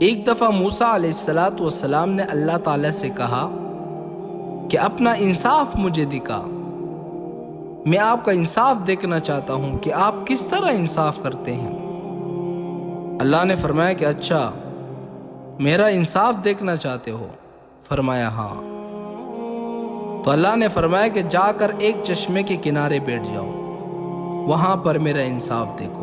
ایک دفعہ موسیٰ علیہ السلام نے اللہ تعالیٰ سے کہا کہ اپنا انصاف مجھے دکھا، میں آپ کا انصاف دیکھنا چاہتا ہوں کہ آپ کس طرح انصاف کرتے ہیں۔ اللہ نے فرمایا کہ اچھا، میرا انصاف دیکھنا چاہتے ہو؟ فرمایا ہاں۔ تو اللہ نے فرمایا کہ جا کر ایک چشمے کے کنارے بیٹھ جاؤ، وہاں پر میرا انصاف دیکھو۔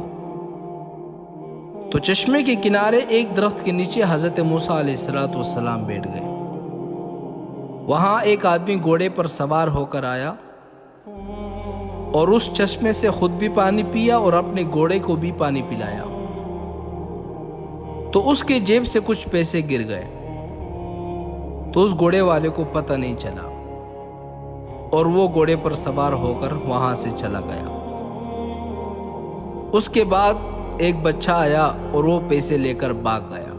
تو چشمے کے کنارے ایک درخت کے نیچے حضرت موسیٰ علیہ السلام بیٹھ گئے۔ وہاں ایک آدمی گھوڑے پر سوار ہو کر آیا اور اس چشمے سے خود بھی پانی پیا اور اپنے گھوڑے کو بھی پانی پلایا۔ تو اس کے جیب سے کچھ پیسے گر گئے، تو اس گھوڑے والے کو پتہ نہیں چلا اور وہ گھوڑے پر سوار ہو کر وہاں سے چلا گیا۔ اس کے بعد ایک بچہ آیا اور وہ پیسے لے کر بھاگ گیا۔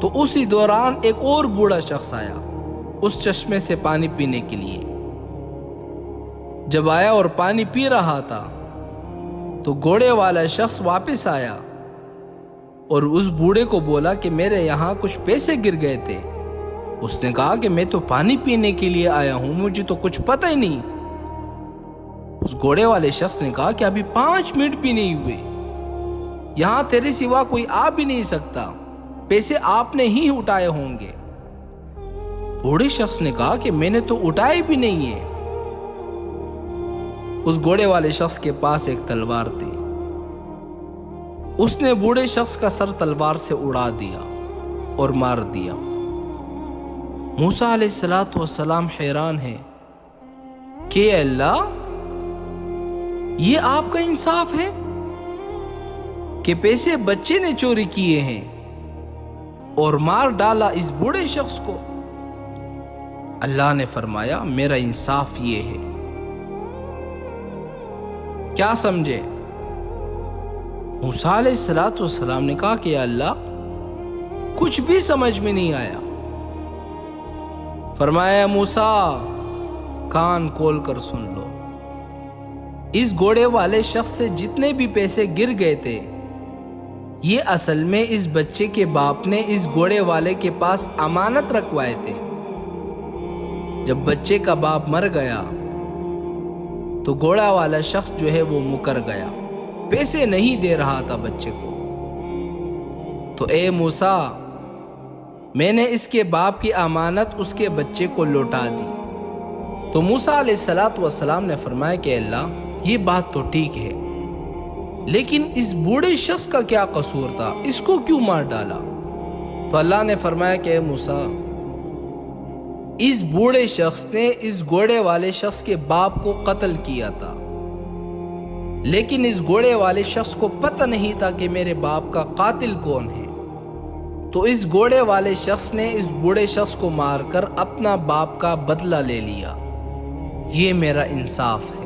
تو اسی دوران ایک اور بوڑھا شخص آیا اس چشمے سے پانی پینے کے لیے۔ جب آیا اور پانی پی رہا تھا تو گھوڑے والا شخص واپس آیا اور اس بوڑھے کو بولا کہ میرے یہاں کچھ پیسے گر گئے تھے۔ اس نے کہا کہ میں تو پانی پینے کے لیے آیا ہوں، مجھے تو کچھ پتہ ہی نہیں۔ اس گھوڑے والے شخص نے کہا کہ ابھی 5 منٹ بھی نہیں ہوئے، یہاں تیرے سوا کوئی آ بھی نہیں سکتا، پیسے آپ نے ہی اٹھائے ہوں گے۔ بوڑھے شخص نے کہا کہ میں نے تو اٹھائے بھی نہیں ہے۔ اس گھوڑے والے شخص کے پاس ایک تلوار تھی، اس نے بوڑھے شخص کا سر تلوار سے اڑا دیا اور مار دیا۔ موسیٰ علیہ السلام حیران ہے کہ اے اللہ، یہ آپ کا انصاف ہے کہ پیسے بچے نے چوری کیے ہیں اور مار ڈالا اس بوڑھے شخص کو؟ اللہ نے فرمایا میرا انصاف یہ ہے۔ کیا سمجھے؟ موسیٰ علیہ السلام نے کہا کہ اللہ، کچھ بھی سمجھ میں نہیں آیا۔ فرمایا موسیٰ، کان کھول کر سن لو، اس گھوڑے والے شخص سے جتنے بھی پیسے گر گئے تھے، یہ اصل میں اس بچے کے باپ نے اس گھوڑے والے کے پاس امانت رکھوائے تھے۔ جب بچے کا باپ مر گیا تو گھوڑا والا شخص جو ہے وہ مکر گیا، پیسے نہیں دے رہا تھا بچے کو۔ تو اے موسیٰ، میں نے اس کے باپ کی امانت اس کے بچے کو لوٹا دی۔ تو موسیٰ علیہ السلام نے فرمایا کہ اللہ، یہ بات تو ٹھیک ہے، لیکن اس بوڑھے شخص کا کیا قصور تھا؟ اس کو کیوں مار ڈالا؟ تو اللہ نے فرمایا کہ اے موسیٰ، اس بوڑھے شخص نے اس گھوڑے والے شخص کے باپ کو قتل کیا تھا، لیکن اس گھوڑے والے شخص کو پتہ نہیں تھا کہ میرے باپ کا قاتل کون ہے۔ تو اس گھوڑے والے شخص نے اس بوڑھے شخص کو مار کر اپنا باپ کا بدلہ لے لیا۔ یہ میرا انصاف ہے۔